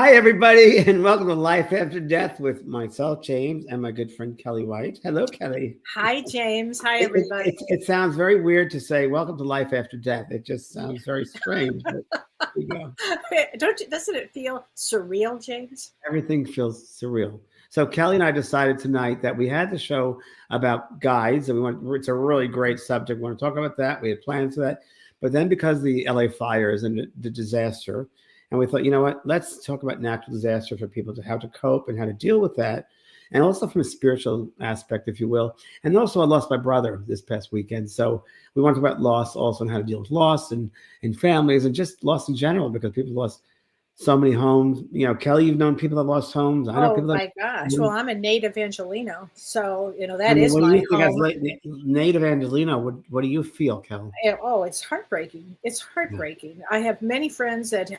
Hi, everybody, and welcome to Life After Death with myself, James, and my good friend Kelly White. Hello, Kelly. Hi, James. Hi, It, everybody. it sounds very weird to say welcome to Life After Death. It just sounds very strange, but here we go. Doesn't it feel surreal, James? Everything feels surreal. So Kelly and I decided tonight that we had the show about guides, and it's a really great subject. We want to talk about that. We had plans for that. But then because of the LA fires and the disaster, and we thought, you know what, let's talk about natural disaster for people to how to cope and how to deal with that. And also from a spiritual aspect, if you will. And also I lost my brother this past weekend. So we want to talk about loss also and how to deal with loss and families and just loss in general, because people lost so many homes. You know, Kelly, you've known people that lost homes. I know Oh people that. my gosh. Well, I'm a native Angelino, so I that mean, is what do my you think as home. native Angelino? What do you feel, Kelly? Oh, it's heartbreaking. It's Yeah, heartbreaking. I have many friends that.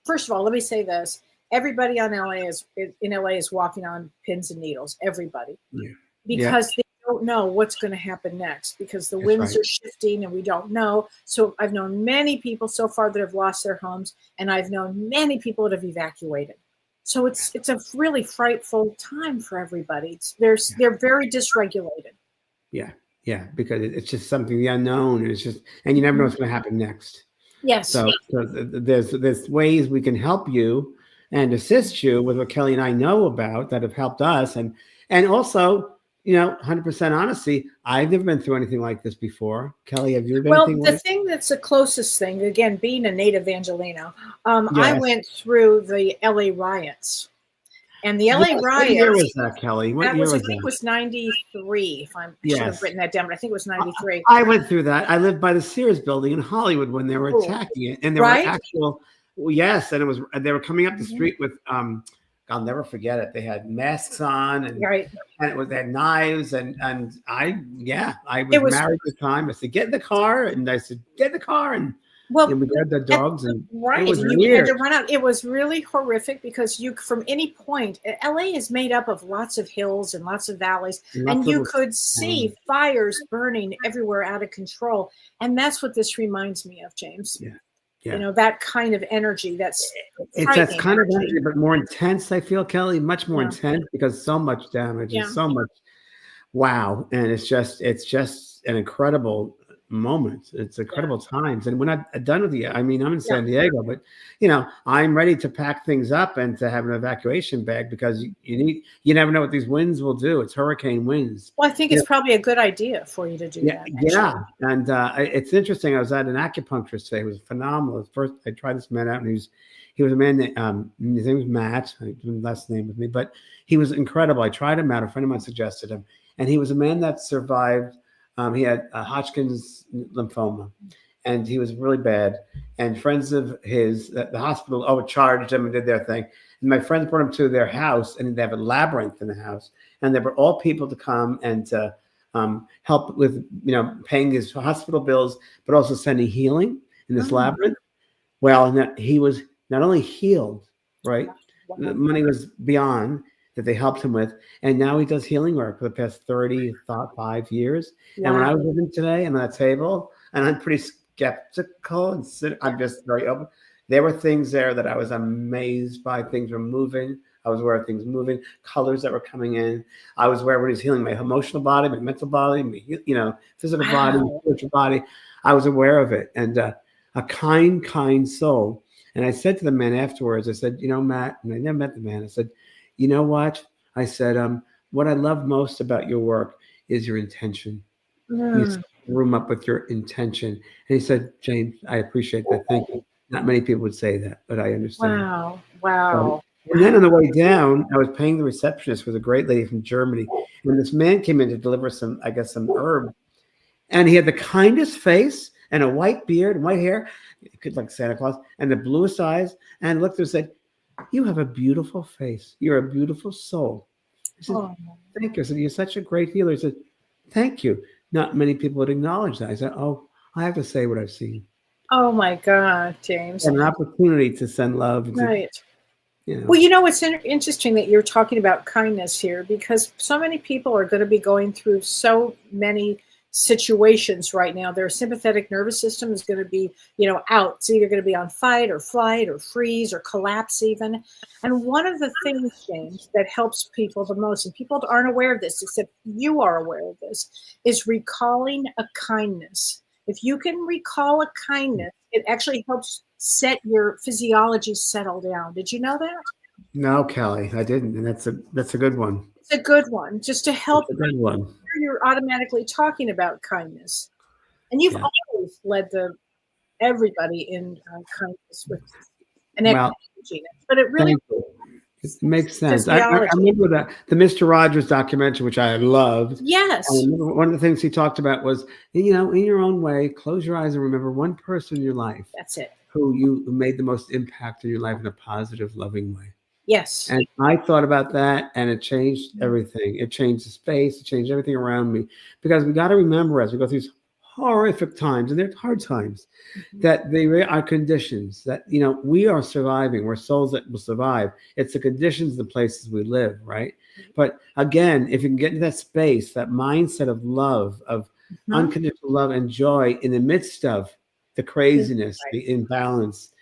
First of all, let me say this: everybody on LA is in LA is walking on pins and needles. Everybody, yeah, yeah. because they don't know what's going to happen next, because the That's winds right. are shifting and we don't know. So I've known many people so far that have lost their homes, and I've known many people that have evacuated. So it's a really frightful time for everybody. They're very dysregulated. Yeah, yeah, because it's just something the unknown, and it's just, and you never know Mhm. what's going to happen next. Yes. So there's ways we can help you and assist you with what Kelly and I know about that have helped us, and also, 100% honesty, I've never been through anything like this before. Kelly, have you been Well, anything the like? thing that's the closest thing, again, being a native Angelino, I Yes. went through the LA riots. And the Yes. LA What year was riots, that, Kelly? What that year was, I was think it that? was 93. If I should have Yes. written that down, but I think it was I 93. I went through that. I lived by the Sears building in Hollywood when they were Oh, attacking it, and there were right? actual, well, yes, and they were coming up the Mhm. street with I'll never forget it. They had masks on, Right. and it was they had knives, and I It was was married at the time. I said, get in the car, and I said, get in the car, and Well, we grabbed the at dogs, and it right, was and you had weird. to run out. It was really horrific because you, from any point, LA is made up of lots of hills and lots of valleys, Lots and of you little could see towns. fires burning everywhere out of control. And that's what this reminds me of, James. Yeah, yeah. That kind of energy, that's It's that's frightening kind of energy. energy, but more intense. I feel, Kelly, much more Yeah. intense because so much damage and Yeah. so much. Wow, and it's just an incredible moment. It's Yeah. incredible times, and we're not done with you. I mean, I'm in Yeah. San Diego, but I'm ready to pack things up and to have an evacuation bag because you never know what these winds will do. It's hurricane winds. Well, I think You it's know, probably a good idea for you to do yeah, that, yeah, actually. and it's interesting. I was at an acupuncturist today. It was phenomenal. First, I tried this man out, and he was a man that his name was Matt. I didn't last name with me, but he was incredible. I tried him out. A friend of mine suggested him, and he was a man that survived. He had Hodgkin's lymphoma, and he was really bad. And friends of his, the hospital overcharged him and did their thing. And my friends brought him to their house, and they have a labyrinth in the house, and there were all people to come and to help with paying his hospital bills, but also sending healing in this Oh, labyrinth. Well, and that he was not only healed, right? The wow. money was beyond that they helped him with, and now he does healing work for the past 35 years. And when I Wow. was with him today and on that table, and I'm pretty skeptical and I'm just very open. There were things there that I was amazed by. Things were moving. I was aware of things moving, colors that were coming in. I was aware when he's healing my emotional body, my mental body, my physical body, Wow. spiritual body. I was aware of it, and a kind soul. And I said to the man afterwards, I said, Matt, and I never met the man. I said, you know what? I said, what I love most about your work is your intention. You set Mm. the room up with your intention. And he said, James, I appreciate that. Thank you. Not many people would say that, but I understand. Wow. So, Wow. and then on Wow. the way down, I was paying the receptionist with a great lady from Germany. And this man came in to deliver some herb. And he had the kindest face and a white beard and white hair, like Santa Claus, and the bluest eyes. And looked and said, you have a beautiful face. You're a beautiful soul. I said, Oh. thank you. I said, you're such a great healer. He said, thank you. Not many people would acknowledge that. I said, oh, I have to say what I've seen. Oh my God, James. And an opportunity to send love. And to, Right. you know, Well, it's interesting that you're talking about kindness here, because so many people are going to be going through so many situations right now. Their sympathetic nervous system is going to be, out. It's either going to be on fight or flight or freeze or collapse even. And one of the things, James, that helps people the most, and people aren't aware of this, except you are aware of this, is recalling a kindness. If you can recall a kindness, it actually helps set your physiology settle down. Did you know that? No, Kelly, I didn't, and that's a good one. It's a good one, just to help. That's a good one. You're automatically talking about kindness, and you've always led everybody in kindness with and acknowledging it. But it really makes sense. I remember the Mr. Rogers documentary, which I loved. Yes. I remember one of the things he talked about was, in your own way, close your eyes and remember one person in your life. That's it. Who made the most impact in your life in a positive, loving way. Yes. And I thought about that, and it changed everything. It changed the space. It changed everything around me. Because we got to remember, as we go through these horrific times, and they're hard times, that they are conditions, that, we are surviving. We're souls that will survive. It's the conditions, the places we live, right? But again, if you can get into that space, that mindset of love, of unconditional love and joy in the midst of the craziness, the imbalance,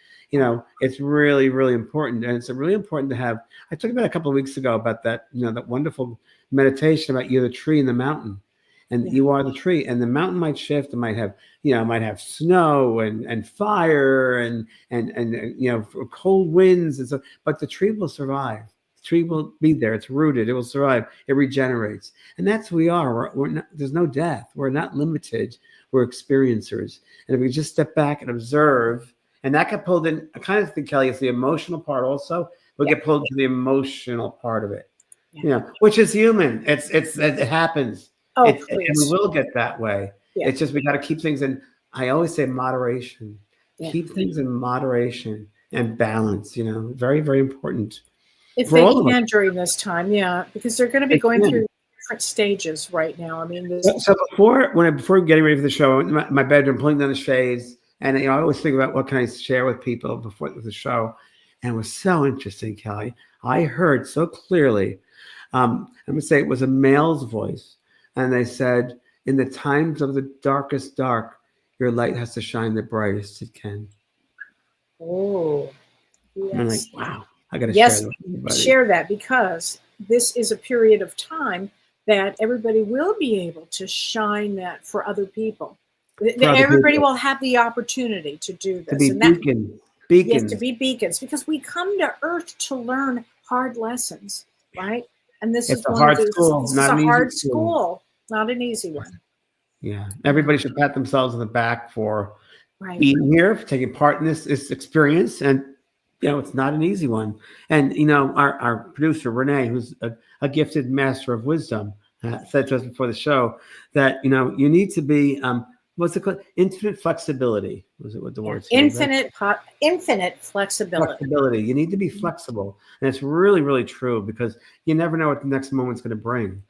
it's really, really important. And it's really important to have, I talked about a couple of weeks ago about that, that wonderful meditation about you're the tree in the mountain, and you are the tree, and the mountain might shift. It might have, might have snow and fire and cold winds. And so, but the tree will survive. The tree will be there. It's rooted. It will survive. It regenerates. And that's who we are. We're not, there's no death. We're not limited. We're experiencers. And if we just step back and observe, and that got pulled in, I kind of think, Kelly, it's the emotional part also. We'll get pulled to the emotional part of it, which is human. It happens. Oh, and we will get that way. Yeah. It's just we got to keep things in, I always say moderation. Yeah. Keep things in moderation and balance, very, very important. If they can during this time, because they're going to be going through different stages right now. I mean, so before getting ready for the show, my bedroom, pulling down the shades, and I always think about what can I share with people before the show, and it was so interesting, Kelly. I heard so clearly. I'm going to say it was a male's voice, and they said, "In the times of the darkest dark, your light has to shine the brightest it can." Oh, yes. And I'm like, wow. I got to share that with everybody. Share that, because this is a period of time that everybody will be able to shine that for other people. Everybody will have the opportunity to do this. To be beacons. Yes, to be beacons, because we come to Earth to learn hard lessons, right? And this is a hard school, not a hard school, not an easy one. Yeah, everybody should pat themselves on the back for being here, for taking part in this experience, and it's not an easy one. And our producer Renee, who's a gifted master of wisdom, said to us before the show that you need to be what's it called? Infinite flexibility. Was it what the word? Infinite flexibility. Flexibility. You need to be flexible, and it's really, really true, because you never know what the next moment's going to bring.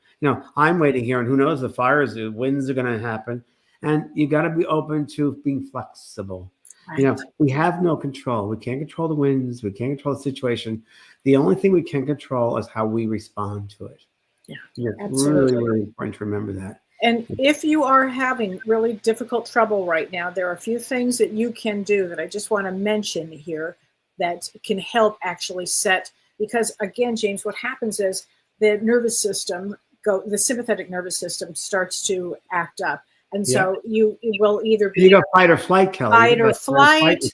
I'm waiting here, and who knows? The fires, the winds are going to happen, and you got to be open to being flexible. Right. We have no control. We can't control the winds. We can't control the situation. The only thing we can control is how we respond to it. Yeah, it's absolutely. really, really important to remember that. And if you are having really difficult trouble right now, there are a few things that you can do that I just want to mention here that can help actually set, because again, James, what happens is the the sympathetic nervous system starts to act up. And so it will either be fight or flight, Kelly. Fight or flight.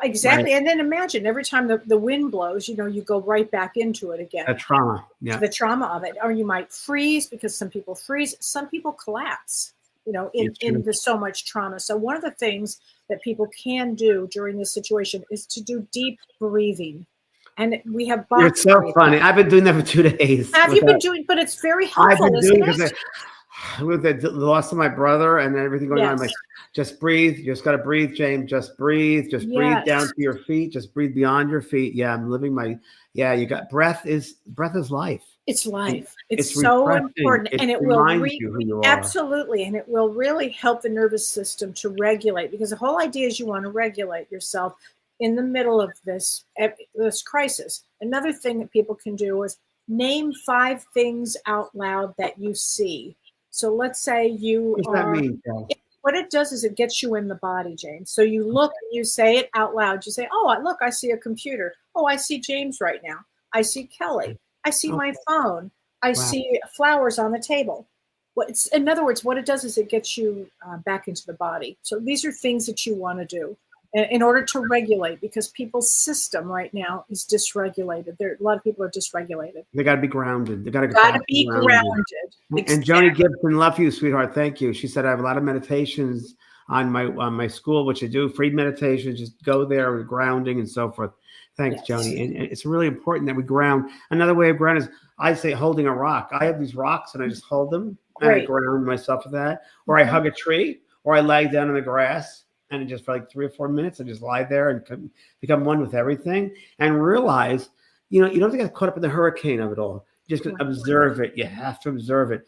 Exactly. Right. And then imagine every time the wind blows, you go right back into it again. A trauma. Yeah. The trauma of it. Or you might freeze, because some people freeze. Some people collapse, in so much trauma. So one of the things that people can do during this situation is to do deep breathing. And we have box It's so breathing. funny. I've been doing that for 2 days. Have you been doing? But it's very helpful. I've been doing it with the loss of my brother and everything going on. I'm like, just breathe. You just got to breathe, James. Just breathe. Just breathe down to your feet. Just breathe beyond your feet. Yeah, I'm living you got breath is life. It's life. It's so important. And it will you who you are. Absolutely. And it will really help the nervous system to regulate, because the whole idea is you want to regulate yourself in the middle of this crisis. Another thing that people can do is name 5 things out loud that you see. So let's say you What does that are, mean, Cal? what it does is it gets you in the body, James. So you look and you say it out loud. You say, oh, look, I see a computer. Oh, I see James right now. I see Kelly. I see my Okay. phone. I Wow. see flowers on the table. In other words, what it does is it gets you back into the body. So these are things that you want to do in order to regulate, because people's system right now is dysregulated. A lot of people are dysregulated. They got to be grounded. They got to get Got to back to be grounded. grounded. And Joni Gibson, love you, sweetheart. Thank you. She said I have a lot of meditations on my school, which I do, free meditations. Just go there with grounding and so forth. Thanks, Yes. Joni. And it's really important that we ground. Another way of ground is I say holding a rock. I have these rocks and I just hold them and I Great. ground myself with that. Or I hug a tree, or I lie down in the grass and just for like 3 or 4 minutes, I just lie there and become one with everything and realize, you don't have to get caught up in the hurricane of it all. Just observe it. You have to observe it.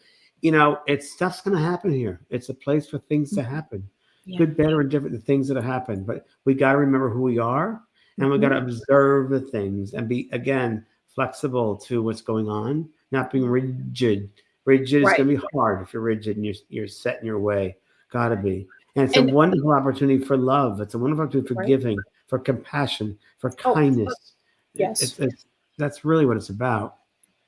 Stuff's going to happen here. It's a place for things to happen. Yeah. Good, bad, or indifferent, the things that have happened. But we got to remember who we are, and we got to observe the things and be, again, flexible to what's going on, not being rigid. Rigid is going to be hard if you're rigid and you're set in your way. Got to be. And it's a wonderful opportunity for love. It's a wonderful opportunity for giving, for compassion, for kindness. Yes. That's really what it's about.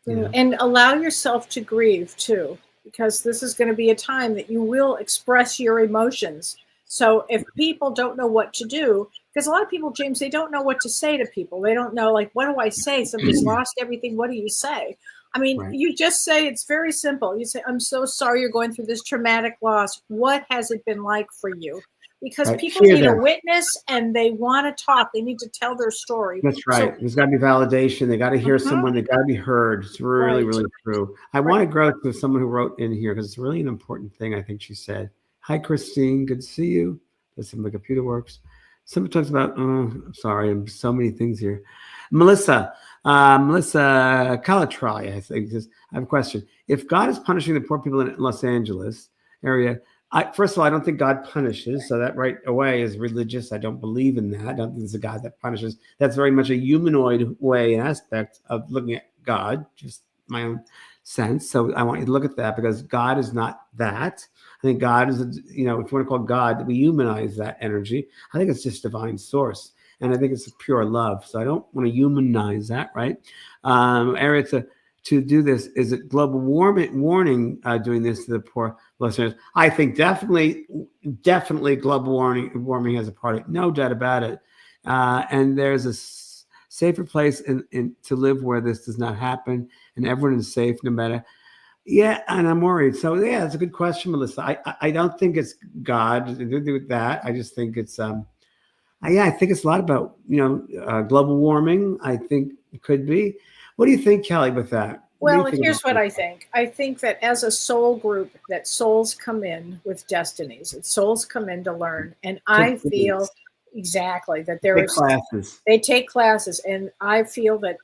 Yeah. And allow yourself to grieve too, because this is going to be a time that you will express your emotions. So if people don't know what to do, because a lot of people, James, they don't know what to say to people. They don't know, like, what do I say? Somebody's lost everything. What do you say? I mean, you just say, it's very simple. You say, I'm so sorry you're going through this traumatic loss. What has it been like for you? Because people need a witness and they want to talk. They need to tell their story. That's right. There's got to be validation. They got to hear someone. They got to be heard. It's really, really true. I want to grow to someone who wrote in here because it's really an important thing. I think she said, hi, Christine. Good to see you. Listen, my computer works. Someone talks about, I'm sorry, so many things here. Melissa Calatry, I think, says, I have a question. If God is punishing the poor people in Los Angeles area, first of all, I don't think God punishes. So that right away is religious. I don't believe in that. I don't think there's a God that punishes. That's very much a humanoid way and aspect of looking at God, just my own sense. So I want you to look at that because God is not that. I think God is, if you want to call God, we humanize that energy. I think it's just divine source. And I think it's pure love. So I don't want to humanize that, right? Area to do this, is it global warning doing this to the poor listeners? I think definitely global warming has a part of it, no doubt about it. And there's a safer place to live where this does not happen, and everyone is safe no matter. Yeah, and I'm worried. So yeah, it's a good question, Melissa. I don't think it's God to do with that. I just think it's I think it's a lot about global warming. I think it could be. What do you think, Kelly, with that? Well, here's what I think. I think that as a soul group, that souls come in with destinies, and souls come in to learn. And I feel exactly that they take classes, and I feel that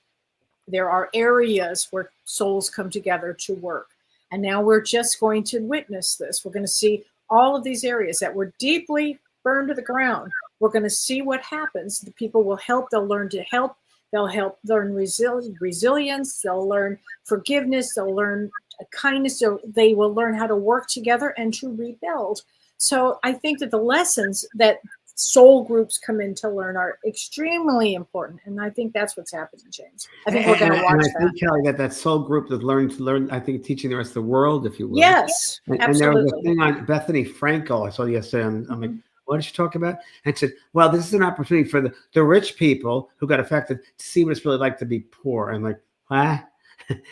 there are areas where souls come together to work. And now we're just going to witness this. We're going to see all of these areas that were deeply burned to the ground. We're going to see what happens. The people will help. They'll learn to help. They'll help learn resilience. They'll learn forgiveness. They'll learn kindness. They will learn how to work together and to rebuild. So I think that the lessons that soul groups come in to learn are extremely important. And I think that's what's happening, James. I think we're going to watch that. I think, Kelly, that soul group that learned to learn, I think, teaching the rest of the world, if you will. Yes, absolutely. And there was a thing on Bethany Frankel I saw yesterday. I'm like, what did she talk about? And I said, well, this is an opportunity for the rich people who got affected to see what it's really like to be poor. I'm like, what?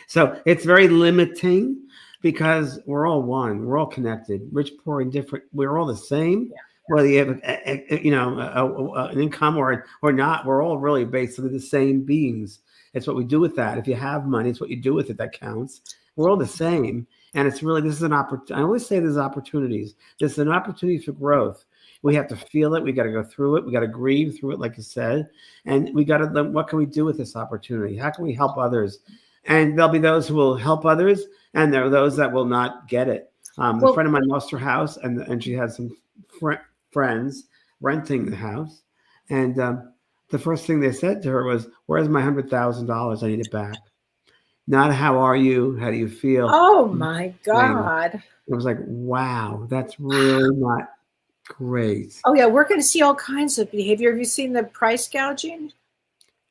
So it's very limiting because we're all one. We're all connected. Rich, poor, indifferent. We're all the same. Yeah. Whether you have an income or not, we're all really basically the same beings. It's what we do with that. If you have money, it's what you do with it that counts. We're all the same. And it's really, this is an opportunity. I always say there's opportunities. This is an opportunity for growth. We have to feel it. We got to go through it. We got to grieve through it, like you said. And we got to, what can we do with this opportunity? How can we help others? And there'll be those who will help others, and there are those that will not get it. A friend of mine lost her house, and she had some friends renting the house. And the first thing they said to her was, where's my $100,000? I need it back. Not how are you? How do you feel? Oh my Explain. God. It was like, wow, that's really not great. Oh yeah, we're going to see all kinds of behavior. Have you seen the price gouging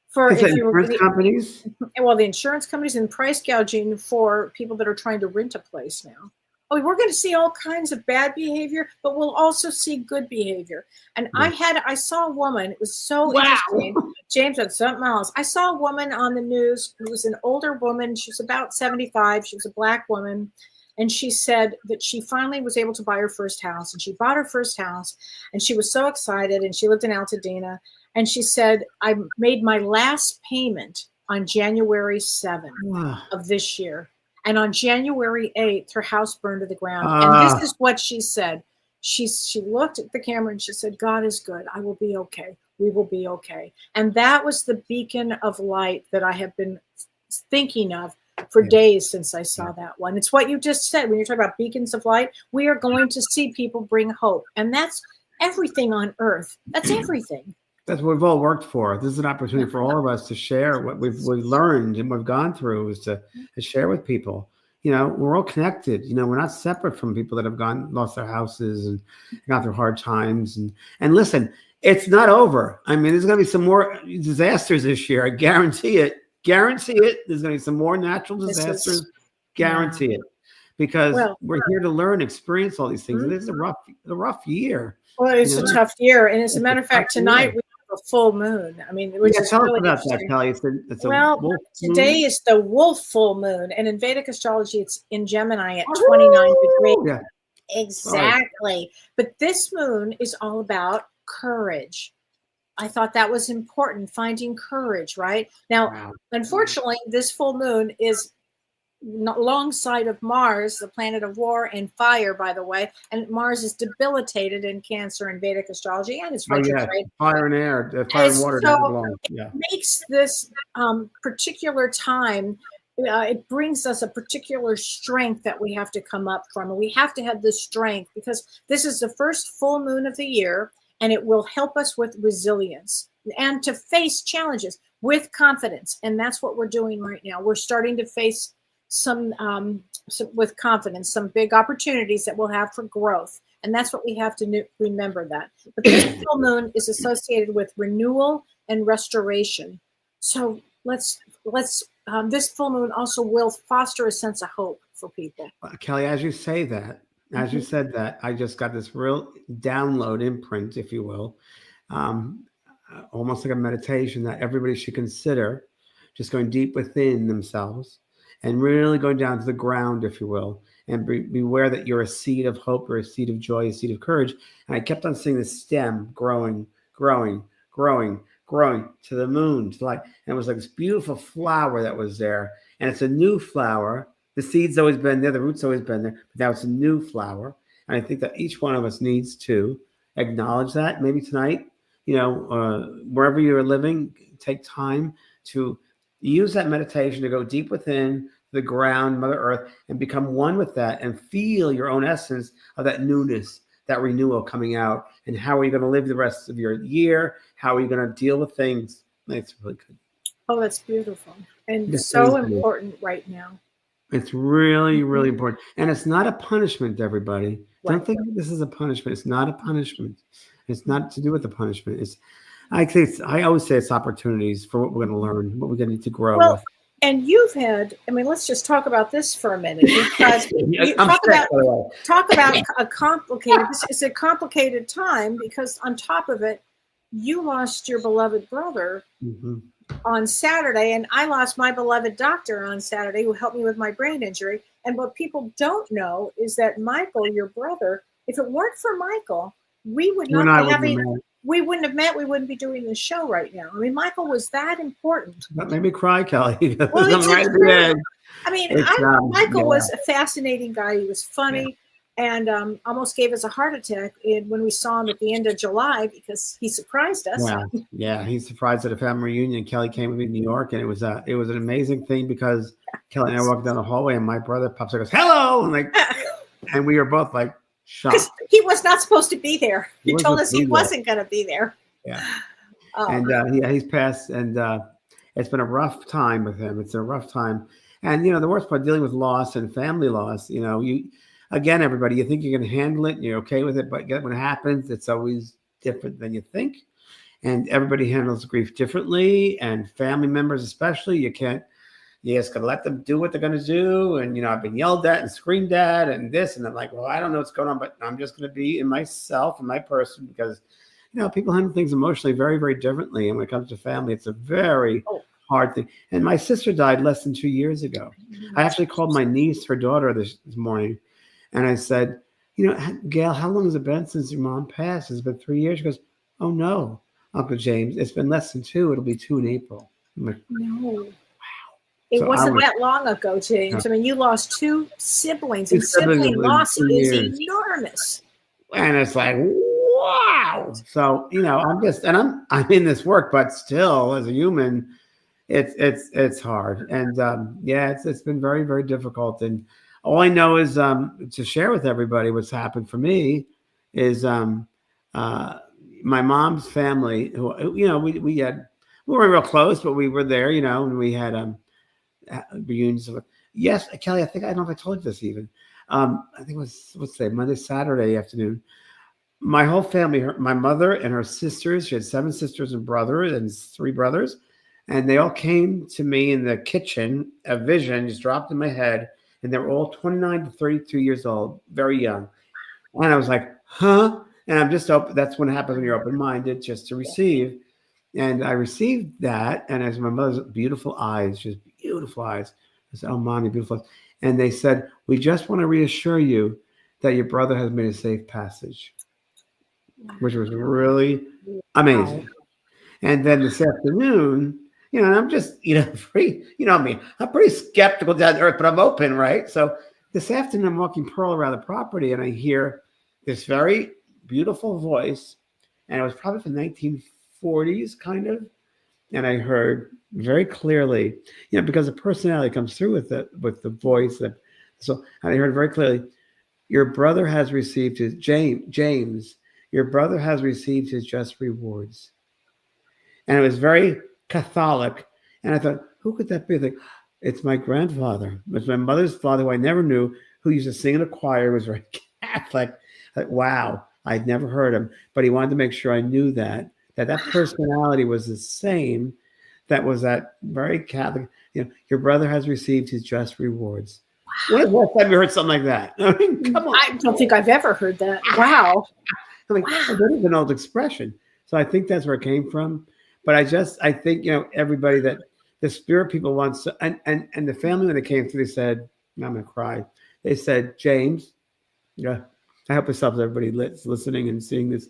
for Is it if you were insurance going companies? well, the insurance companies and price gouging for people that are trying to rent a place now. Oh, we're going to see all kinds of bad behavior, but we'll also see good behavior. And Yeah. I saw a woman. It was so Wow. interesting. James had something else. I saw a woman on the news who was an older woman. She was about 75. She was a Black woman. And she said that she finally was able to buy her first house. And she bought her first house. And she was so excited. And she lived in Altadena. And she said, I made my last payment on January 7th Ah, of this year. And on January 8th, her house burned to the ground. And this ah, is what she said. She looked at the camera and she said, God is good. I will be okay. We will be okay. And that was the beacon of light that I have been thinking of for yeah. days since I saw that one. It's what you just said when you're talking about beacons of light. We are going to see people bring hope. And that's everything on earth. That's everything. That's what we've all worked for. This is an opportunity for all of us to share what we've learned and what we've gone through, is to share with people. You know, we're all connected. You know, we're not separate from people that have lost their houses and gone through hard times. And listen, it's not over. I mean, there's going to be some more disasters this year. I guarantee it. Guarantee it. There's going to be some more natural disasters. Guarantee it. Because we're here to learn, experience all these things. Mm-hmm. It is a rough year. Well, it's a tough year. And as a matter of fact, tonight we have a full moon. I mean, which is tell really us about that, Kelly. Today is the wolf full moon. And in Vedic astrology, it's in Gemini at 29 degrees. Yeah. Exactly. But this moon is all about courage. I thought that was important, finding courage, right? Now, unfortunately, this full moon is alongside of Mars, the planet of war and fire, by the way. And Mars is debilitated in Cancer in Vedic astrology, and it's retrograde. Fire and air, fire and water doesn't belong. It makes this particular time, it brings us a particular strength that we have to come up from. And we have to have this strength because this is the first full moon of the year, and it will help us with resilience and to face challenges with confidence. And that's what we're doing right now. We're starting to face some with confidence, some big opportunities that we'll have for growth. And that's what we have to remember that. But this full moon is associated with renewal and restoration. So let's this full moon also will foster a sense of hope for people. Kelly, as you say that, as you said that, I just got this real download imprint, if you will, almost like a meditation that everybody should consider, just going deep within themselves and really going down to the ground, if you will, and beware that you're a seed of hope or a seed of joy, a seed of courage. And I kept on seeing the stem growing, growing, growing, growing to the moon, to light. And it was like this beautiful flower that was there. And it's a new flower. The seed's always been there, the root's always been there, but now it's a new flower. And I think that each one of us needs to acknowledge that. Maybe tonight, wherever you're living, take time to use that meditation to go deep within the ground, Mother Earth, and become one with that and feel your own essence of that newness, that renewal coming out. And how are you going to live the rest of your year? How are you going to deal with things? It's really good. Oh, that's beautiful. And so important right now. It's really, really important. And it's not a punishment, everybody. Right. Don't think this is a punishment. It's not a punishment. It's not to do with the punishment. I always say it's opportunities for what we're going to learn, what we're going to need to grow with. And you've had, let's just talk about this for a minute, because talk about a complicated, it's a complicated time, because on top of it, you lost your beloved brother on Saturday, and I lost my beloved doctor on Saturday who helped me with my brain injury. And what people don't know is that Michael, your brother, if it weren't for Michael, we would not be having, we wouldn't have met, we wouldn't be doing this show right now. Michael was that important. That made me cry, Kelly. Well, Michael was a fascinating guy. He was funny. And almost gave us a heart attack when we saw him at the end of July, because he surprised us. Yeah, he surprised at a family reunion. Kelly came with me to New York, and it was an amazing thing, because Kelly and I walked down the hallway, and my brother pops up and goes, "Hello!" And we were both like shocked. He was not supposed to be there. He told us he wasn't going to be there. Yeah, and he's passed, and it's been a rough time with him. It's a rough time. And the worst part, dealing with loss and family loss. Again, everybody, you think you're going to handle it and you're okay with it, but when it happens, it's always different than you think. And everybody handles grief differently, and family members especially. You just got to let them do what they're going to do. And, I've been yelled at and screamed at and this, and I'm like, well, I don't know what's going on, but I'm just going to be in myself and my person, because, people handle things emotionally very, very differently. And when it comes to family, it's a very hard thing. And my sister died less than 2 years ago. I actually called my niece, her daughter, this morning, and I said, Gail, how long has it been since your mom passed? It's been 3 years. She goes, oh, no, Uncle James, it's been less than 2. It'll be 2 in April. I'm like, no. It So wasn't that long ago, James. No. I mean, you lost 2 siblings, Two and siblings sibling within loss 2 is years. enormous. And it's like, wow. So, I'm in this work, but still, as a human, it's hard. And it's been very, very difficult. And all I know is to share with everybody what's happened for me is my mom's family, who, we weren't real close, but we were there, and we had reunions. Yes, Kelly, I don't know if I told you this even. I think it was, what's today, Monday, Saturday afternoon. My whole family, my mother and her sisters, she had 7 sisters and brothers and 3 brothers, and they all came to me in the kitchen. A vision just dropped in my head, and they were all 29 to 32 years old, very young. And I was like, huh? And I'm just open. That's what happens when you're open-minded, just to receive. And I received that, and as my mother's beautiful eyes, just beautiful eyes. I said, oh, Mommy, beautiful eyes. And they said, we just want to reassure you that your brother has made a safe passage, which was really amazing. Wow. And then this afternoon, and I'm just, pretty, me, I'm pretty skeptical down to earth, but I'm open, right? So this afternoon, I'm walking Pearl around the property, and I hear this very beautiful voice, and it was probably from 1940s, kind of. And I heard very clearly, because the personality comes through with the voice. So I heard very clearly, your brother has received his, James, your brother has received his just rewards. And it was very Catholic. And I thought, who could that be? I think, it's my grandfather. It's my mother's father, who I never knew, who used to sing in a choir, was very Catholic. Like, wow, I'd never heard him. But he wanted to make sure I knew that personality was the same. That was that very Catholic. Your brother has received his just rewards. When was the last time you heard something like that? I mean, come on. I don't think I've ever heard that. Wow. I'm like, oh, that is an old expression. So I think that's where it came from. But I think, everybody, that the spirit people wants to, and the family, when they came through, they said, I'm going to cry. They said, James, I hope this helps everybody listening and seeing this,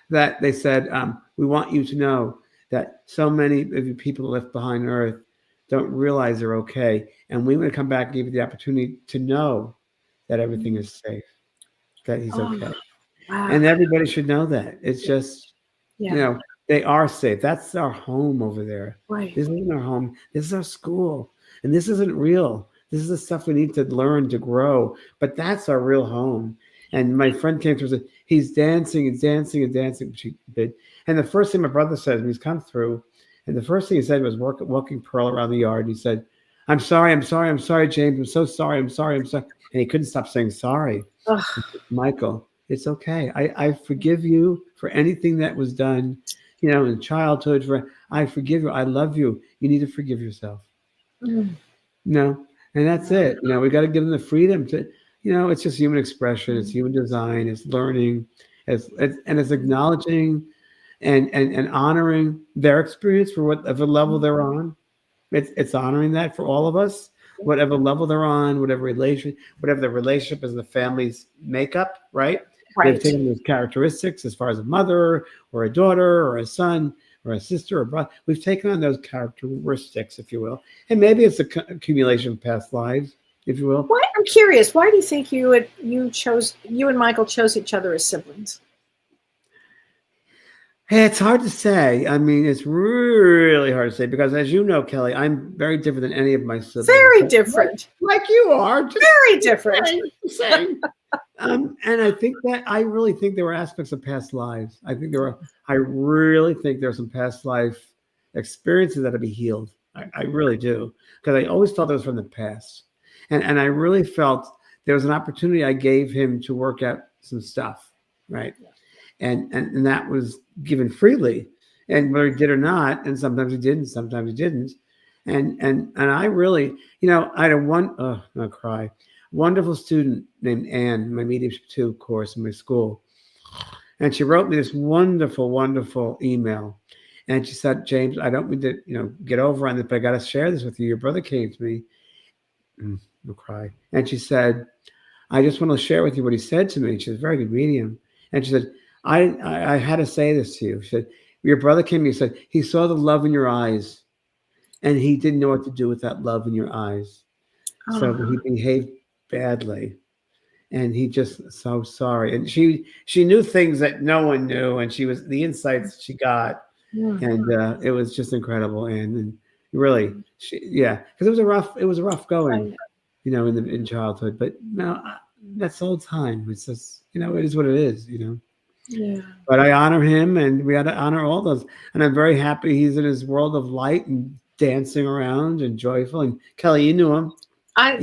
that they said, we want you to know that so many of you people left behind Earth don't realize they're okay. And we want to come back and give you the opportunity to know that everything is safe, that he's okay. Wow. And everybody should know that. It's just, they are safe. That's our home over there. Right. This isn't our home. This is our school. And this isn't real. This is the stuff we need to learn to grow. But that's our real home. And my friend came through and said, he's dancing and dancing and dancing. She did. And the first thing my brother said when he's come through, and the first thing he said was walking Pearl around the yard. And he said, I'm sorry, James. I'm so sorry. I'm sorry. And he couldn't stop saying sorry. Michael, it's okay. I forgive you for anything that was done, in childhood. I forgive you. I love you. You need to forgive yourself. And that's it. We got to give them the freedom to, it's just human expression. It's human design. It's learning. It's acknowledging and honoring their experience for whatever level they're on. It's honoring that for all of us, whatever level they're on, whatever the relationship is in the family's makeup, right? They've taken those characteristics as far as a mother or a daughter or a son or a sister or brother. We've taken on those characteristics, if you will. And maybe it's accumulation of past lives, if you will. I'm curious. Why do you think you and Michael chose each other as siblings? Hey, it's hard to say. I mean, it's really hard to say because, as you know, Kelly, I'm very different than any of my siblings. Very different. Like you are. Very different. Same. And I really think there were aspects of past lives. I really think there are some past life experiences that have to be healed. I really do, because I always felt it was from the past, and I really felt there was an opportunity I gave him to work out some stuff, right? And that was given freely, and whether he did or not, and sometimes he did, and sometimes he didn't, and I really, I had I'll cry, wonderful student named Anne, my mediumship 2 course in my school, and she wrote me this wonderful, wonderful email. And she said, James, I don't mean to, get over on this, but I got to share this with you. Your brother came to me. I'll cry. And she said, I just want to share with you what he said to me. She's a very good medium. And she said, I had to say this to you. She said, your brother came to me and said, he saw the love in your eyes and he didn't know what to do with that love in your eyes. So he behaved badly. And he just so sorry. And she knew things that no one knew. And she was the insights she got. And it was just incredible, and really, because it was a rough going, in childhood. But no, that's all time. It's just, it is what it is, Yeah. But I honor him, and we had to honor all those. And I'm very happy he's in his world of light and dancing around and joyful. And Kelly, you knew him. I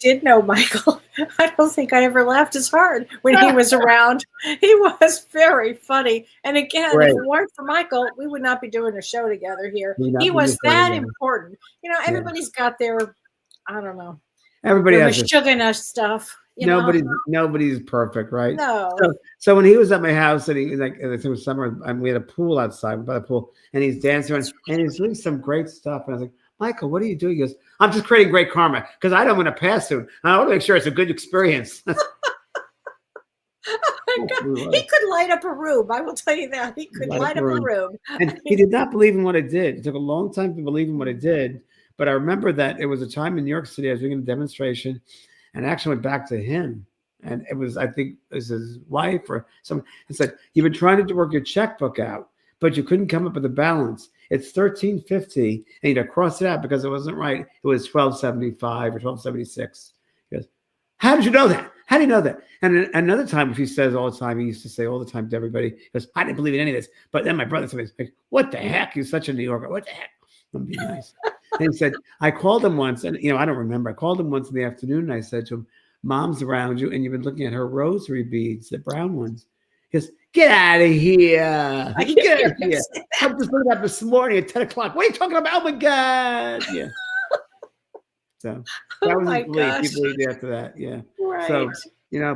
did know Michael. I don't think I ever laughed as hard when he was around. He was very funny. And again, if it weren't for Michael, we would not be doing a show together here. He was that important. Everybody's got their, I don't know. Everybody has sugar nut stuff. Nobody's perfect, right? No. So when he was at my house, and it was summer, and we had a pool outside by the pool, and he's dancing around, and he's doing some great stuff. And I was like, Michael, what are you doing? He goes, I'm just creating great karma because I don't want to pass soon. I want to make sure it's a good experience. He could light up a room. I will tell you that. He could light up a room. And he did not believe in what I did. It took a long time to believe in what I did. But I remember that it was a time in New York City, I was doing a demonstration, and I actually went back to him. And it was, I think, it was his wife or someone, and said, you've been trying to work your checkbook out, but you couldn't come up with a balance. It's $1,350, and you'd cross it out because it wasn't right. It was $1,275 or $1,276. He goes, how did you know that? How do you know that? And another time, which he says all the time, he used to say all the time to everybody, he goes, I didn't believe in any of this. But then my brother said, like, what the heck? You're such a New Yorker. What the heck? I'm being nice. And he said, I called him once, and I don't remember. I called him once in the afternoon, and I said to him, Mom's around you, and you've been looking at her rosary beads, the brown ones. He goes, get out of here. Get out of here. I just looked up this morning at 10 o'clock. What are you talking about? Oh, my God. Yeah. So that was his belief. He believed after that. Yeah. Right. So,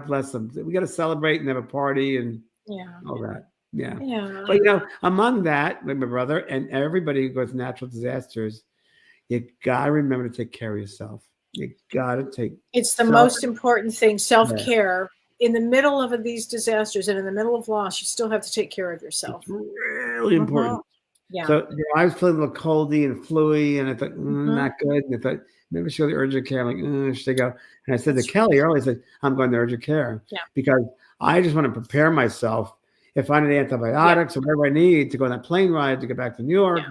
bless them. We got to celebrate and have a party and all that. Yeah. Yeah. But, among that, with my brother and everybody who goes through natural disasters, you got to remember to take care of yourself. You got to take. It's the most important thing, self-care. In the middle of these disasters and in the middle of loss, you still have to take care of yourself. It's really important. Yeah. So I was feeling a little coldy and fluey, and I thought, not good. And I thought, maybe I should go to urgent care. I'm like, should I go? And I said to Kelly earlier, I said, I'm going to urgent care. Yeah. Because I just want to prepare myself. If I need antibiotics or whatever I need to go on that plane ride to get back to New York,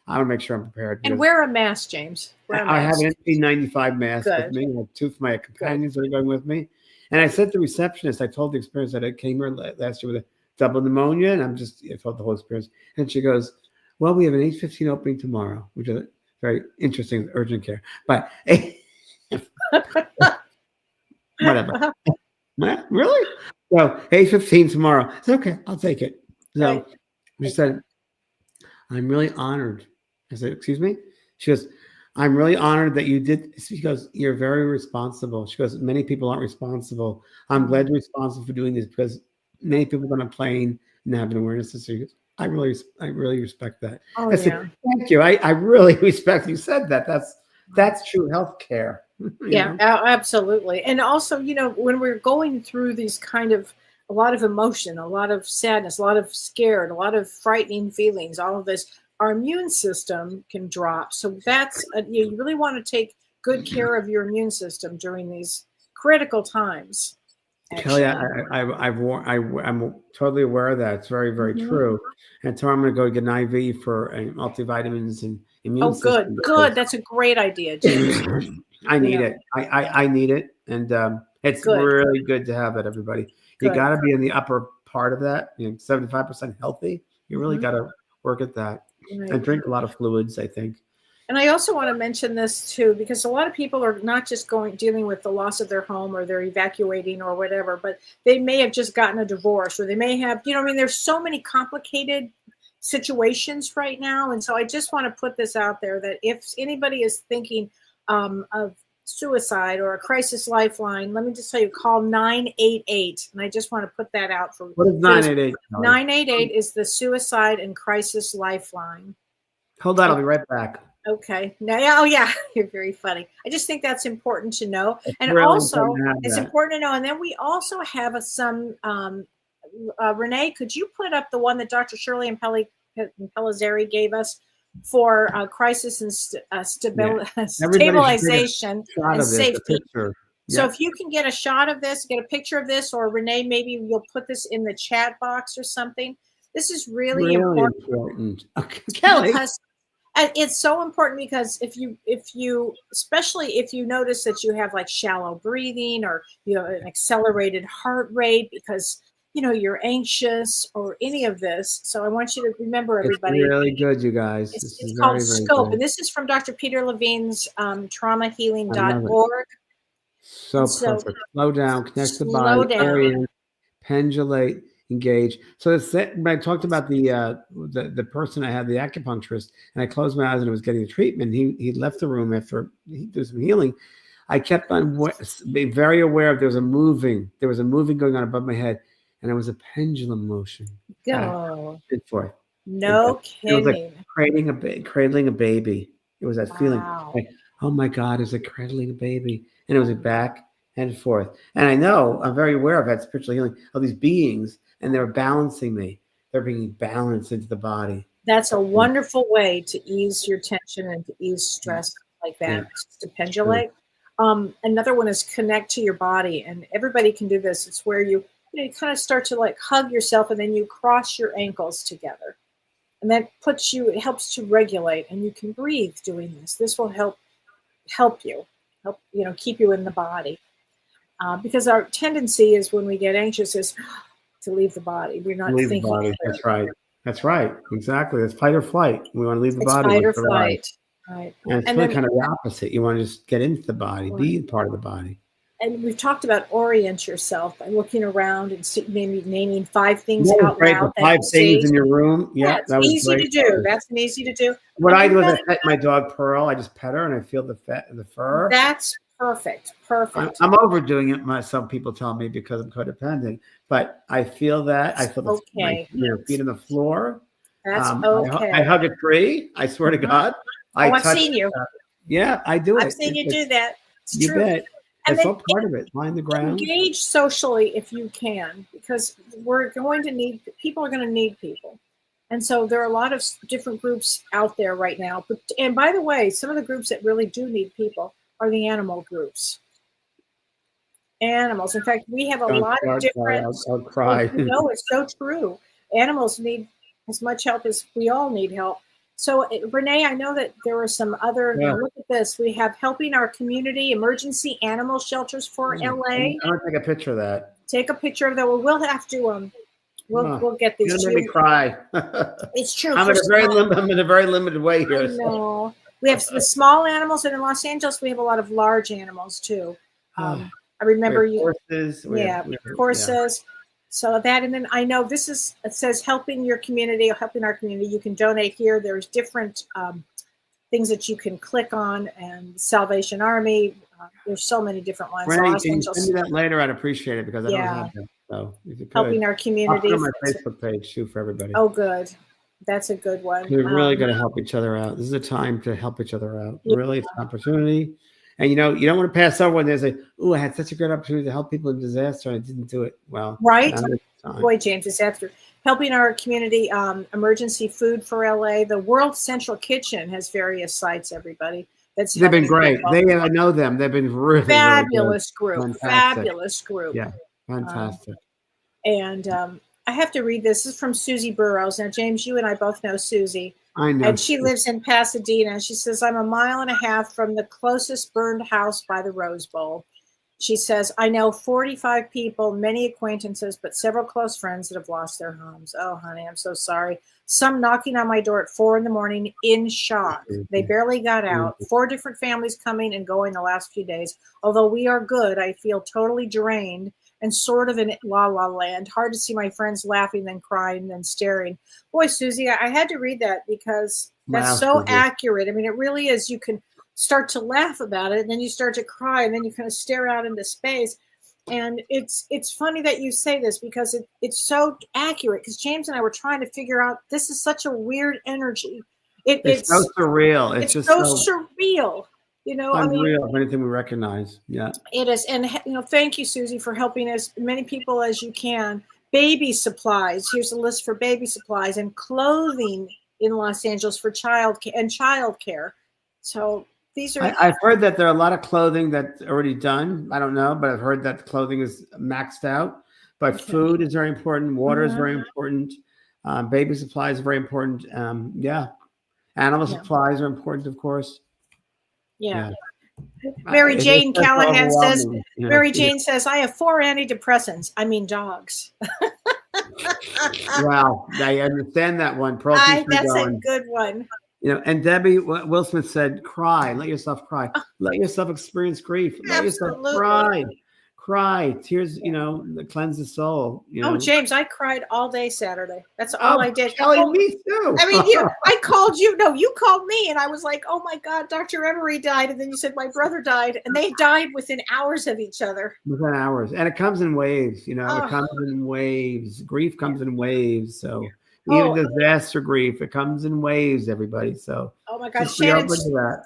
I want to make sure I'm prepared. And wear a mask, James. I have an NP95 mask with me. I have 2 for my companions that are going with me. And I said to the receptionist, I told the experience that I came here last year with a double pneumonia, and I felt the whole experience. And she goes, well, we have an 8:15 opening tomorrow, which is very interesting, urgent care. But whatever. Really? So 8:15 tomorrow. I said, okay, I'll take it. So she said, I'm really honored. I said, excuse me? She goes, I'm really honored that you did. She goes, you're very responsible. She goes, many people aren't responsible. I'm glad you're responsible for doing this because many people on a plane and have an awareness. So she goes, I really respect that. Oh, I said, thank you. I really respect you said that. That's true healthcare. Absolutely. And also, when we're going through these kind of a lot of emotion, a lot of sadness, a lot of scared, a lot of frightening feelings, all of this, our immune system can drop. So that's you really want to take good care of your immune system during these critical times. Kelly, I'm totally aware of that. It's very, very true. And tomorrow I'm going to go get an IV for multivitamins and immune system. Good. That's a great idea, James. I need it. I need it. And it's really good to have it, everybody. You got to be in the upper part of that, 75% healthy. You really got to work at that and drink a lot of fluids, I think. And I also want to mention this too, because a lot of people are not just dealing with the loss of their home or they're evacuating or whatever, but they may have just gotten a divorce or they may have, I mean, there's so many complicated situations right now. And so I just want to put this out there that if anybody is thinking of suicide or a crisis lifeline, let me just tell you, call 988. And I just want to put that out for What is 988? 988 is the suicide and crisis lifeline. Hold on, I'll be right back. Okay. Now, oh yeah, you're very funny. I just think that's important to know, and really also it's important to know. And then we also have some. Renee, could you put up the one that Dr. Shirley and Pellizzari gave us for crisis and stabilization and safety? So if you can get a shot of this, get a picture of this, or Renee, maybe you'll put this in the chat box or something. This is really important. Okay. Kelly. And it's so important because if you, especially if you notice that you have like shallow breathing or an accelerated heart rate because you're anxious or any of this. So I want you to remember, everybody. It's really good, you guys. It's called Scope, and this is from Dr. Peter Levine's traumahealing.org. So perfect. Slow down, connect the body, orient, pendulate, engage. So when I talked about the person I had, the acupuncturist, and I closed my eyes and I was getting the treatment. He left the room after he did some healing. I kept on being very aware of there was a moving going on above my head, and it was a pendulum motion. Go. Forth. No kidding. It was like cradling a baby. It was that feeling like, oh my God, is it cradling a baby? And it was like back and forth. And I know I'm very aware of that spiritual healing of these beings. And they're balancing me. They're bringing balance into the body. That's a wonderful way to ease your tension and to ease stress like that, to pendulate. Another one is connect to your body. And everybody can do this. It's where you kind of start to like hug yourself and then you cross your ankles together. And that it helps to regulate, and you can breathe doing this. This will help you, keep you in the body. Because our tendency is when we get anxious is to leave the body. We're not thinking. The body. That's right. That's right. Exactly. It's fight or flight. We want to leave the body. Fight or flight. Right. And it's really kind of the opposite. You want to just get into the body, be part of the body. And we've talked about orient yourself by looking around and maybe naming 5 things out loud. 5 things in your room. Yeah, that was easy to do. That's an easy to do. What I do is I pet my dog Pearl. I just pet her and I feel the fur. That's perfect. I'm overdoing it. Some people tell me because I'm codependent, but I feel that. I feel my feet on the floor. That's okay. I hug a tree. I swear to God. I've seen you. Yeah, I do it. I've seen you do that. It's you true. Bet. It's all part of it. Line the ground. Engage socially if you can, because people are going to need people. And so there are a lot of different groups out there right now. And by the way, some of the groups that really do need people are the animal groups. Animals. In fact, we have a lot of different. I'll cry. No, it's so true. Animals need as much help as we all need help. So, Renee, I know that there were some other. Look at this. We have helping our community emergency animal shelters for LA. I'm gonna take a picture of that. Take a picture of that. Well, we'll have to. We'll get these. You're gonna make me cry. It's true. I'm in a very limited way here. No, we have the small animals, and in Los Angeles, we have a lot of large animals too. I remember horses. Horses. So that, and then I know it says helping your community or helping our community. You can donate here. There's different things that you can click on, and Salvation Army. There's so many different ones. Renee, can you send me that later? I'd appreciate it because I don't have that. So if you could, helping our community. I'll put it on my Facebook page too for everybody. Oh, good. That's a good one. We're really going to help each other out. This is a time to help each other out. Really, it's an opportunity. And you don't want to pass over when there's I had such a great opportunity to help people in disaster and I didn't do it well. Right. Boy, James, disaster. Helping our community, emergency food for LA. The World Central Kitchen has various sites, everybody. They've been great. I know them. They've been really fabulous really group. Fabulous group. Yeah, fantastic. And I have to read this. This is from Susie Burrows. Now, James, you and I both know Susie. I know. And she lives in Pasadena. She says, I'm 1.5 miles from the closest burned house by the Rose Bowl. She says, I know 45 people, many acquaintances, but several close friends that have lost their homes. Oh, honey, I'm so sorry. Some knocking on my door at 4 a.m. in shock. They barely got out. 4 different families coming and going the last few days. Although we are good, I feel totally drained and sort of in la la land. Hard to see my friends laughing, then crying, then staring. Boy, Susie, I had to read that because that's so accurate. I mean, it really is. You can start to laugh about it, and then you start to cry, and then you kind of stare out into space. And it's funny that you say this because it's so accurate, because James and I were trying to figure out, this is such a weird energy. It's so surreal. It's just so surreal. You know, unreal. I mean, anything we recognize. Yeah, it is. And, you know, thank you, Susie, for helping as many people as you can. Baby supplies. Here's a list for baby supplies and clothing in Los Angeles for child care. So these are. I've heard that there are a lot of clothing that's already done. I don't know, but I've heard that clothing is maxed out. But food is very important. Water is very important. Baby supplies are very important. Yeah. Animal supplies are important, of course. Yeah. Mary Jane Callahan says, Mary Jane says, I have 4 antidepressants. I mean, dogs. Wow. I understand that one. That's a good one. You know, and Debbie Will Smith said, cry, let yourself cry, let yourself experience grief, let yourself cry, tears, you know, cleanse the soul. You know? Oh, James, I cried all day Saturday. That's all I did. Kelly, me too. I mean, I called you. No, you called me, and I was like, oh my God, Dr. Emery died. And then you said my brother died, and they died within hours of each other. Within hours. And it comes in waves, you know, it comes in waves. Grief comes in waves. So even disaster grief, it comes in waves, everybody. So oh my God, Shannon,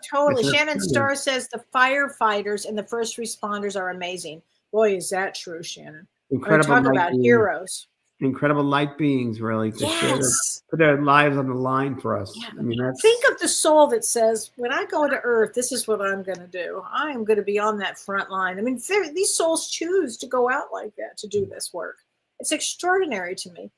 totally. Shannon Starr says the firefighters and the first responders are amazing. Boy, is that true, Shannon. Incredible. Talk about heroes. Incredible light beings, really, to put their lives on the line for us. Yeah. I mean, think of the soul that says, when I go to Earth, this is what I'm going to do. I am going to be on that front line. I mean, these souls choose to go out like that to do this work. It's extraordinary to me.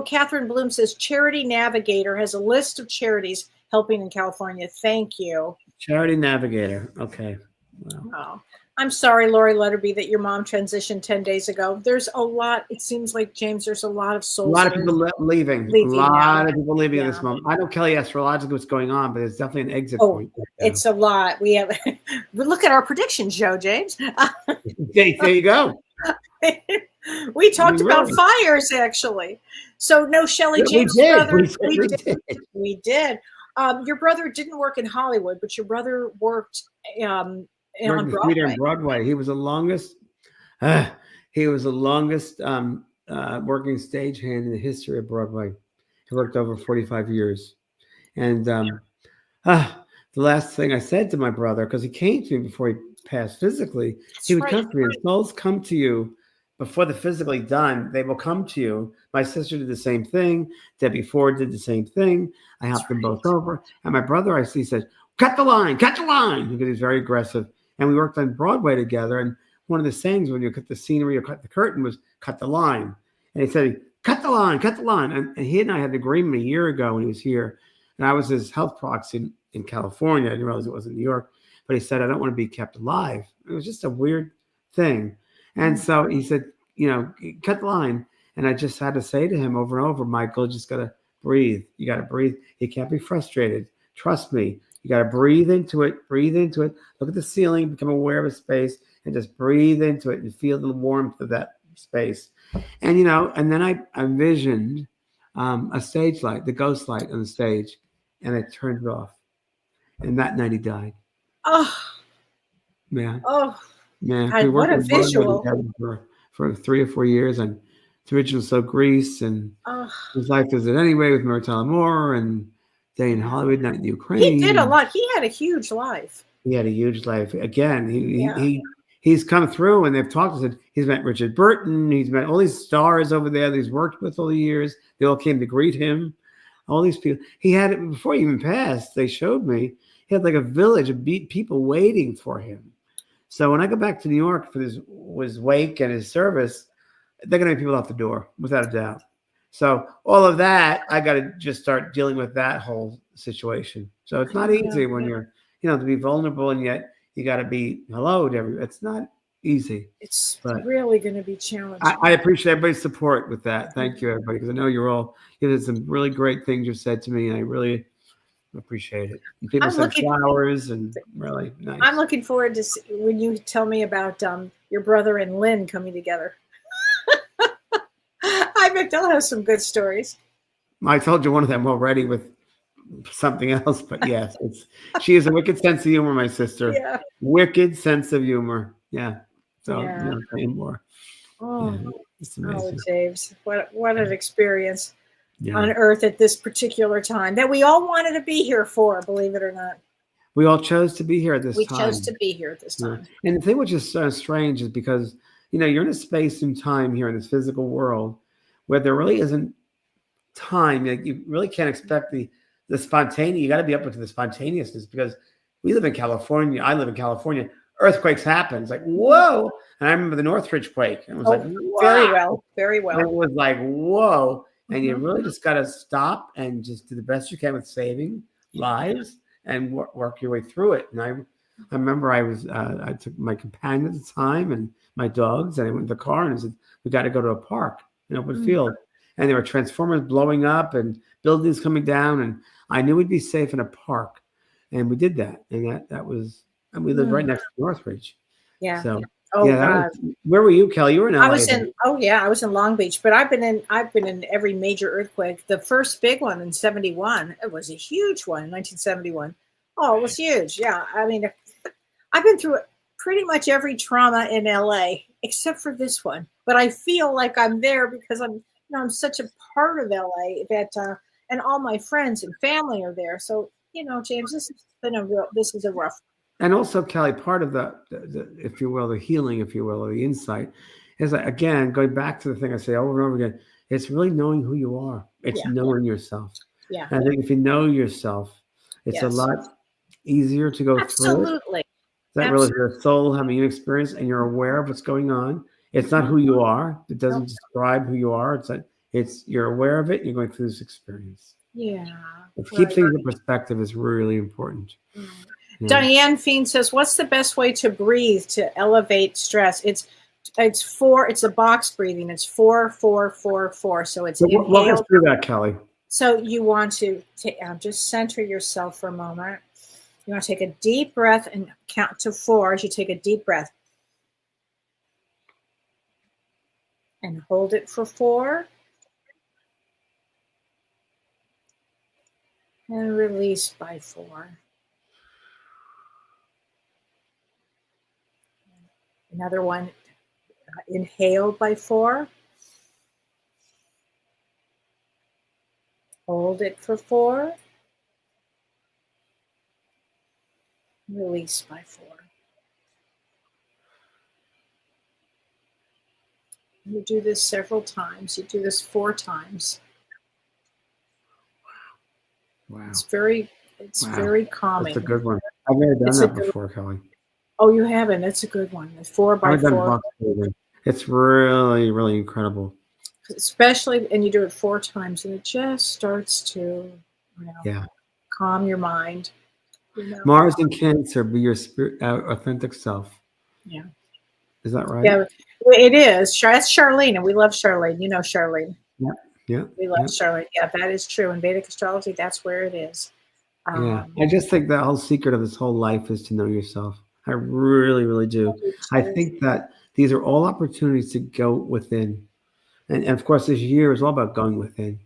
Catherine Bloom says, Charity Navigator has a list of charities helping in California. Thank you. Charity Navigator. Okay. Wow. Oh. I'm sorry, Lori Letterby, that your mom transitioned 10 days ago. There's a lot. It seems like, James, there's a lot of souls. A lot of people leaving. A lot of people leaving at this moment. I don't tell you astrologically what's going on, but it's definitely an exit point. It's a lot. We have. Look at our predictions, Joe, James. There you go. We talked about fires, actually. So no, Shelley James' brother. We did. Your brother didn't work in Hollywood, but your brother worked on Broadway. He was the longest. He was the longest working stagehand in the history of Broadway. He worked over 45 years, and the last thing I said to my brother, because he came to me before he passed physically, he would come to me. And souls come to you before they're physically done. They will come to you. My sister did the same thing. Debbie Ford did the same thing. I helped them both over. And my brother, he said, cut the line, because he was very aggressive. And we worked on Broadway together. And one of the sayings when you cut the scenery or cut the curtain was cut the line. And he said, cut the line, cut the line. And he and I had an agreement a year ago when he was here. And I was his health proxy in California. I didn't realize it was in New York. But he said, I don't want to be kept alive. It was just a weird thing. And so he said, you know, cut the line. And I just had to say to him over and over, Michael, just got to breathe. You got to breathe. You can't be frustrated. Trust me. You got to breathe into it. Breathe into it. Look at the ceiling, become aware of a space, and just breathe into it and feel the warmth of that space. And, you know, and then I envisioned a stage light, the ghost light on the stage, and I turned it off. And that night he died. Oh. Yeah. Oh. Yeah. What a visual. For 3 or 4 years, and the original So Grease, and his life is it anyway with Martella Moore, and Day in Hollywood, Night in Ukraine. He did a lot. He had a huge life. He had a huge life. Again, he's come through, and they've talked to him. He's met Richard Burton. He's met all these stars over there that he's worked with all the years. They all came to greet him. All these people. He had it before he even passed. They showed me he had like a village of people waiting for him. So when I go back to New York for his wake and his service, they're going to be people out the door, without a doubt. So all of that, I got to just start dealing with that whole situation. So it's not easy when you're, you know, to be vulnerable, and yet you got to be hello to everyone. It's not easy. It's But really going to be challenging. I appreciate everybody's support with that. Thank you, everybody, because I know you did some really great things you said to me, and I really appreciate it. And people I'm sent looking. flowers and really nice. I'm looking forward to when you tell me about your brother and Lynn coming together. I bet they'll have some good stories. I told you one of them already with something else, but yes, she has a wicked sense of humor, my sister. Yeah. Wicked sense of humor. Yeah. So Yeah. say more. Oh, Yeah, it's amazing. James, what an experience on Yeah. Earth at this particular time that we all wanted to be here for, believe it or not. We all chose to be here at this We time. chose to be here at this time. And the thing which is strange is because, you're in a space and time here in this physical world where there really isn't time. Like, you really can't expect the spontaneous. You got to be up to the spontaneousness because we live in California. I live in California. Earthquakes happen. It's like, whoa. And I remember the Northridge quake. And it was like, wow. Very well. Very well. And it was like, whoa. And you really just got to stop and just do the best you can with saving lives and work your way through it. And I remember I took my companion at the time and my dogs, and I went in the car and I said, we got to go to a park, an open field. And there were transformers blowing up and buildings coming down. And I knew we'd be safe in a park. And we did that. And that was, and we lived right next to Northridge. Yeah. So, oh, where were you, Kelly? You were in LA. I was in Long Beach, but I've been in every major earthquake. The first big one in 71, it was a huge one in 1971. Oh, it was huge. Yeah. I mean, I've been through pretty much every trauma in LA except for this one, but I feel like I'm there because I'm such a part of LA that, and all my friends and family are there. So, James, this is a rough. And also, Kelly, part of the if you will, the healing, if you will, or the insight is, again, going back to the thing I say over and over again, it's really knowing who you are. It's knowing yourself. Yeah. And I think if you know yourself, it's a lot easier to go through it. Absolutely. That really is your soul having an experience and you're aware of what's going on. It's not who you are. It doesn't describe who you are. It's you're aware of it. And you're going through this experience. Yeah. To keep things in perspective is really important. Yeah. Diane Fiend says, "What's the best way to breathe to elevate stress?" It's a box breathing. It's 4-4-4-4. So it's walk us through that, Kelly. So you want to just center yourself for a moment. You want to take a deep breath and count to 4 as you take a deep breath. And hold it for 4. And release by 4. Another one, inhale by 4. Hold it for 4. Release by 4. You do this several times. You do this 4 times. Wow. It's very calming. That's a good one. I've never done that before, Kelly. Oh, you haven't? It's a good one. 4 by 4. It's really, really incredible. Especially, and you do it 4 times, and it just starts to, calm your mind. Mars and Cancer, be your authentic self. Yeah. Is that right? Yeah, it is. That's Charlene, and we love Charlene. You know Charlene. Yeah. We love Charlene. Yeah, that is true. In Vedic astrology, that's where it is. I just think the whole secret of this whole life is to know yourself. I really, really do. I think that these are all opportunities to go within. And of course, this year is all about going within.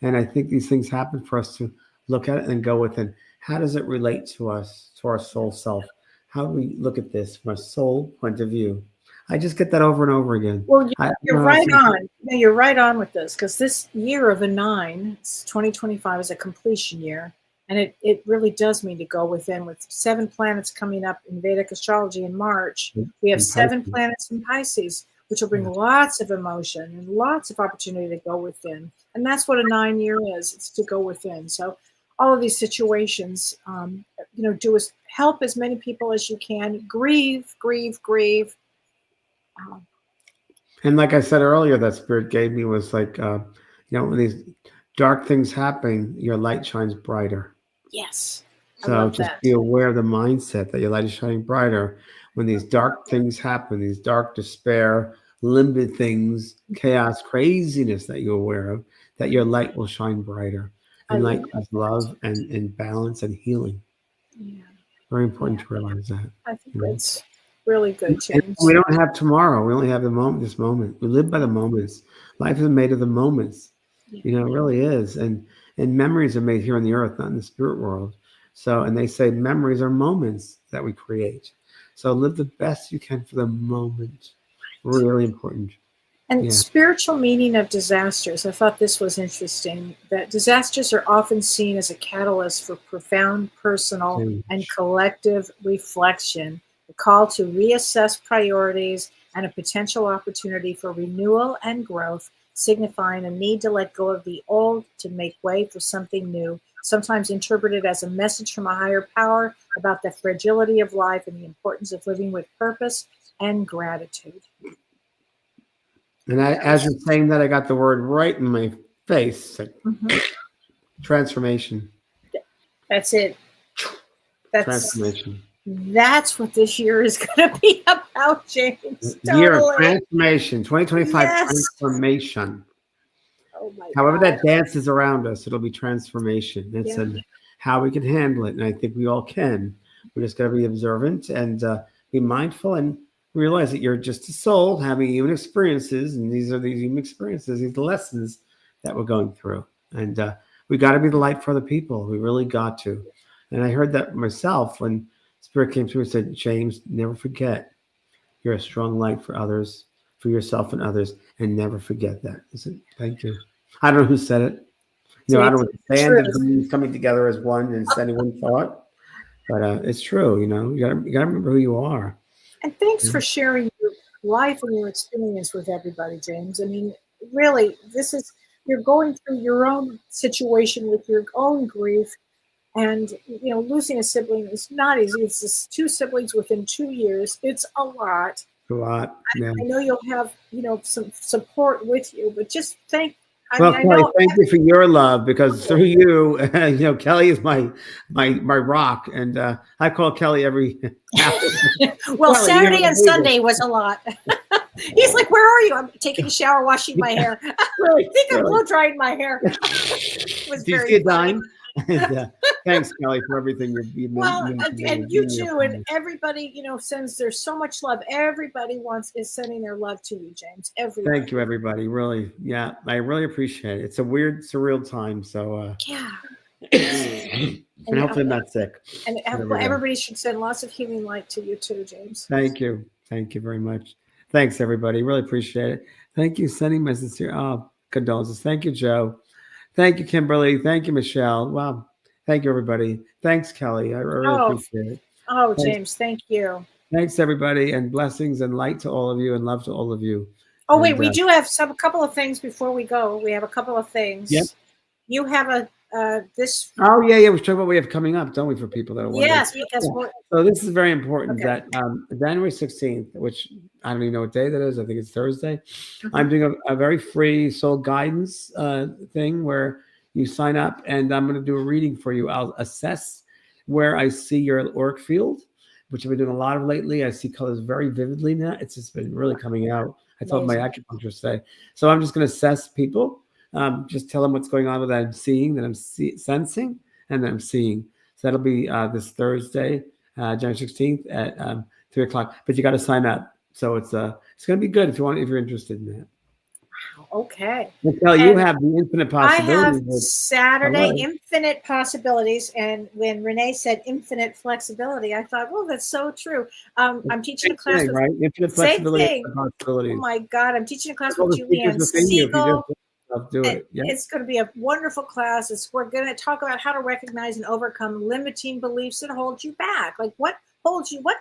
And I think these things happen for us to look at it and go within. How does it relate to us, to our soul self? How do we look at this from a soul point of view? I just get that over and over again. Well, you're right on. You're right on with this, because this year of the 9, 2025, is a completion year. And it really does mean to go within. With 7 planets coming up in Vedic astrology in March, we have 7 planets in Pisces, which will bring lots of emotion and lots of opportunity to go within. And that's what a 9 year is. It's to go within. So all of these situations, do is help as many people as you can. Grieve. And like I said earlier, that Spirit gave me was like, when these dark things happen, your light shines brighter. Yes. So just be aware of the mindset that your light is shining brighter. when these dark things happen, these dark despair, limited things, chaos, craziness that you're aware of, that your light will shine brighter. I And love light is love and balance and healing. Yeah, Very important yeah. to realize that. I think You know? that's really good, And we James. don't have tomorrow. We only have the moment, this moment. We live by the moments. Life is made of the moments. Yeah. You know, it really is. And memories are made here on the earth, not in the spirit world. So, and they say memories are moments that we create. So live the best you can for the moment. Really important. And Yeah. spiritual meaning of disasters. I thought this was interesting that disasters are often seen as a catalyst for profound personal and Change. collective reflection, a call to reassess priorities, and a potential opportunity for renewal and growth, signifying a need to let go of the old to make way for something new, sometimes interpreted as a message from a higher power about the fragility of life and the importance of living with purpose and gratitude. And as you're saying that, I got the word right in my face. Like, Mhm. transformation. That's it. That's Transformation. that's what this year is going to be about, James. Year of Totally. transformation. 2025 Yes. transformation. Oh my However God. that dances around us, it'll be transformation. It's Yeah. how we can handle it, and I think we all can. We're just got to be observant and be mindful and realize that you're just a soul having human experiences, and these are these human experiences, these lessons that we're going through, and we got to be the light for other people. We really got to. And I heard that myself when Spirit came through and said, "James, never forget you're a strong light for others, for yourself and others, and never forget that." I said, "Thank you." I don't know who said it. You know, I don't James, know it's the the band of truth. beings coming together as one and sending one thought, but it's true. You know, you gotta remember who you are. And thanks You for know? sharing your life and your experience with everybody, James. I mean, really, this is you're going through your own situation with your own grief. And losing a sibling is not easy. It's just two siblings within 2 years. It's a lot. A lot. Yeah. I know you'll have, some support with you, but just think. I Well, mean, I Kelly, know. thank you for your love because through you, Kelly is my rock, and I call Kelly every hour. Well, Kelly, you Saturday gotta and do this. Sunday was a lot. He's like, "Where are you?" I'm taking a shower, washing my hair. I Really, think I'm really. blow drying my hair. It was Do you very see a funny. dime? And, thanks, Kelly, for everything you've Well, been and doing. you too, and everybody, sends. There's so much love. Everybody is sending their love to you, James. Thank you, Everybody. everybody. Really, yeah, I really appreciate it. It's a weird, surreal time. So, Yeah. and And hopefully, I'm not sick. and But there we go. everybody should send lots of healing light to you too, James. Thank you. Thank you very much. Thanks, everybody. Really appreciate it. Thank you. Sending my sincere condolences. Thank you, Joe. Thank you, Kimberly. Thank you, Michelle. Wow. Thank you, everybody. Thanks, Kelly. I really Oh, appreciate it. Thanks, James, thank you. thanks, everybody, and blessings and light to all of you and love to all of you. Oh wait, And we do have a couple of things before we go. We have a couple of yeah. things. You have a this Oh, yeah, yeah. We're talking about what we have coming up, don't we, for people that are wondering? yes, because Yeah. we're So this is very important okay. that January 16th, which I don't even know what day that is. I think it's Thursday. Mhm. I'm doing a very free soul guidance thing where you sign up and I'm going to do a reading for you. I'll assess where I see your auric field, which I've been doing a lot of lately. I see colors very vividly now. It's just been really coming out. I told my Amazing. acupuncturist today. So I'm just going to assess people. Just tell them what's going on, that I'm seeing, that I'm sensing, and that I'm seeing. So that'll be this Thursday, January 16th at 3:00. But you got to sign up. So it's going to be good if you're interested in that. Okay. Michelle, you And have the infinite I have possibilities. Saturday Hello. infinite possibilities, and when Renee said infinite flexibility, I thought, well, that's so true. I'm teaching a Same class thing, with right? Infinite same flexibility thing. and Oh possibilities. my God, I'm teaching a class There's all with the secrets Julianne within you if you Siegel. just do it. Yeah. It's going to be a wonderful class. We're going to talk about how to recognize and overcome limiting beliefs that hold you back. Like what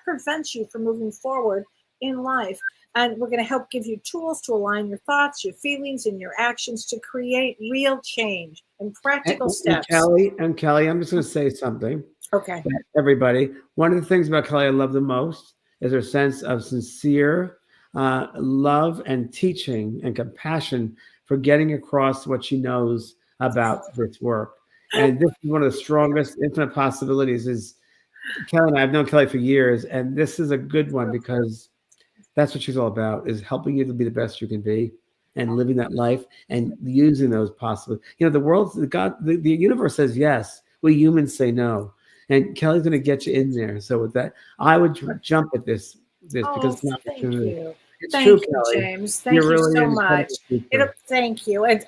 prevents you from moving forward in life? And we're going to help give you tools to align your thoughts, your feelings, and your actions to create real change and practical steps. Kelly, I'm just going to say something. Okay. Everybody, one of the things about Kelly I love the most is her sense of sincere love and teaching and compassion for getting across what she knows about this work. And this is one of the strongest infinite possibilities is Kelly and I've known Kelly for years, and this is a good one because that's what she's all about: is helping you to be the best you can be, and living that life, and using those possible. The world, the universe says yes. We humans say no, and Kelly's going to get you in there. So with that, I would jump at this because it's an Thank opportunity. you. It's Thank true, you, Kelly. James. Thank You're you really so an much. incredible teacher. Thank you. And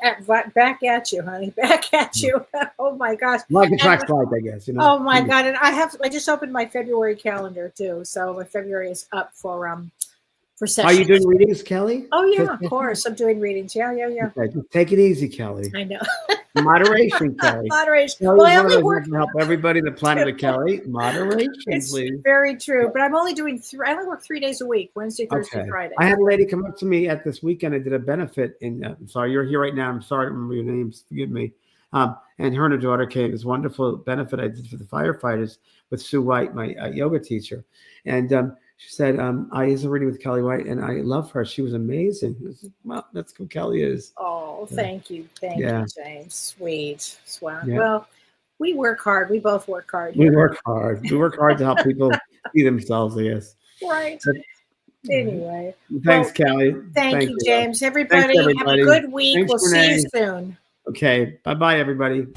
back at you, honey. Back at you. Oh my gosh. Like attracts like, I guess. Oh my God. And I just opened my February calendar too. So my February is up for sessions. Are you doing readings, Kelly? Oh yeah, of course. I'm doing readings. Yeah. Okay, just take it easy, Kelly. I know. Moderation, Kelly. Moderation. Kelly's Well, I one of only those work. who help everybody. The planet of Kelly. Moderation, It's please. very true. But I'm only doing I only work 3 days a week: Wednesday, Thursday, Friday. I had a lady come up to me at this weekend. I did a benefit in. I'm sorry, you're here right now. I'm sorry, I don't remember your names. Forgive me. And her and her daughter came. It was a wonderful benefit I did for the firefighters with Sue White, my yoga teacher. And she said, I used a reading with Kelly White, and I love her. She was amazing. Well, that's who Kelly is. Oh, thank you. Thank you, James. Sweet. Wow. Yeah. Well, we work hard. We both work hard. We work hard. We work hard to help people see themselves, I guess. Right. But, anyway. Thanks, Kelly. Thank you, James. Everybody, have a good week. We'll see you soon. Okay. Bye-bye, everybody.